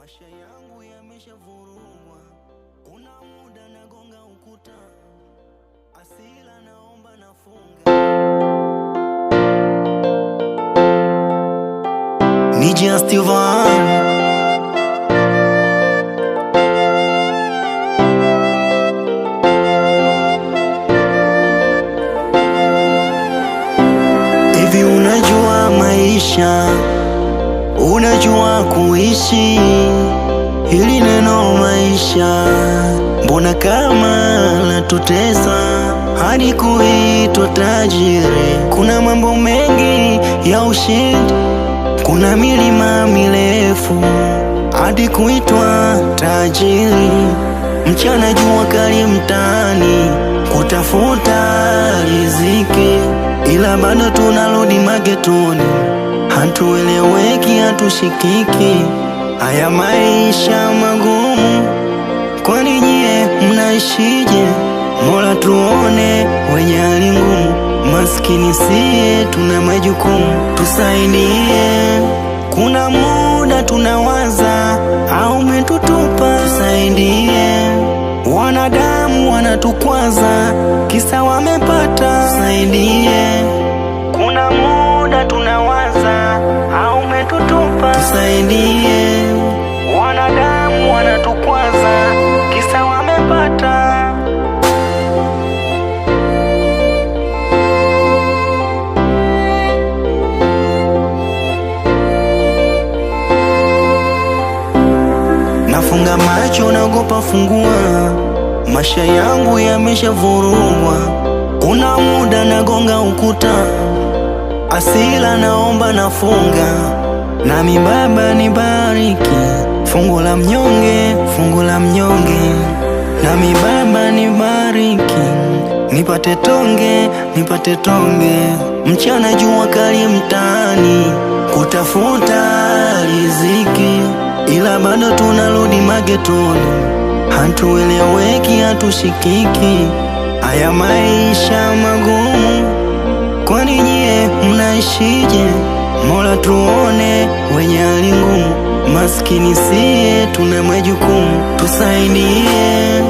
Maisha yangu yameshavurugwa, kuna muda nagonga ukuta, asila naomba nafunga. Ni Just Ivan. Hivi unajua maisha, unajua kuishi, hili neno maisha mbona kama latutesa hadi kuitwa tajiri? Kuna mambo mengi ya ushindi, kuna milima mirefu hadi kuitwa tajiri. Mchana jua kali mtaani kutafuta riziki, ila bado tunarudi magetoni, hatueleweki, hatushikiki. Haya maisha magumu, kwani nyie mnaishije? Mola tuone wenye hali ngumu, maskini siye, tuna majukumu, tusaidie. Kuna muda tunawaza au umetutupa, tusaidie. Wanadamu wanatukwaza kisa wamepata, tusaidie. Kuna muda tunawaza au umetutupa, tusaidie. Wanadamu wanatukwaza kisa wamepata. Nafunga macho naogopa fungua, maisha yangu yameshavurugwa. Kuna muda nagonga ukuta, asila naomba nafunga. Nami Baba nibariki, fungu la mnyonge, fungu la mnyonge. Nami Baba nibariki, nipate tonge, nipate tonge. Mchana jua kali mtaani kutafuta riziki, ila bado tunarudi magetoni, hatueleweki, hatushikiki. Haya maisha magumu, kwani nyie mnaishije? Mola tuone wenye hali ngumu, maskini siye, tuna majukumu, tusaidie.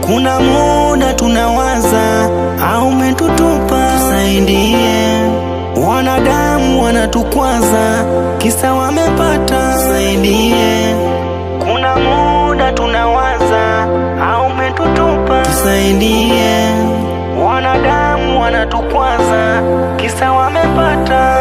Kuna muda tunawaza au umetutupa, tusaidie. Wanadamu wanatukwaza kisa wamepata, tusaidie. Kuna muda tunawaza au umetutupa, tusaidie. Wanadamu wanatukwaza kisa wamepata.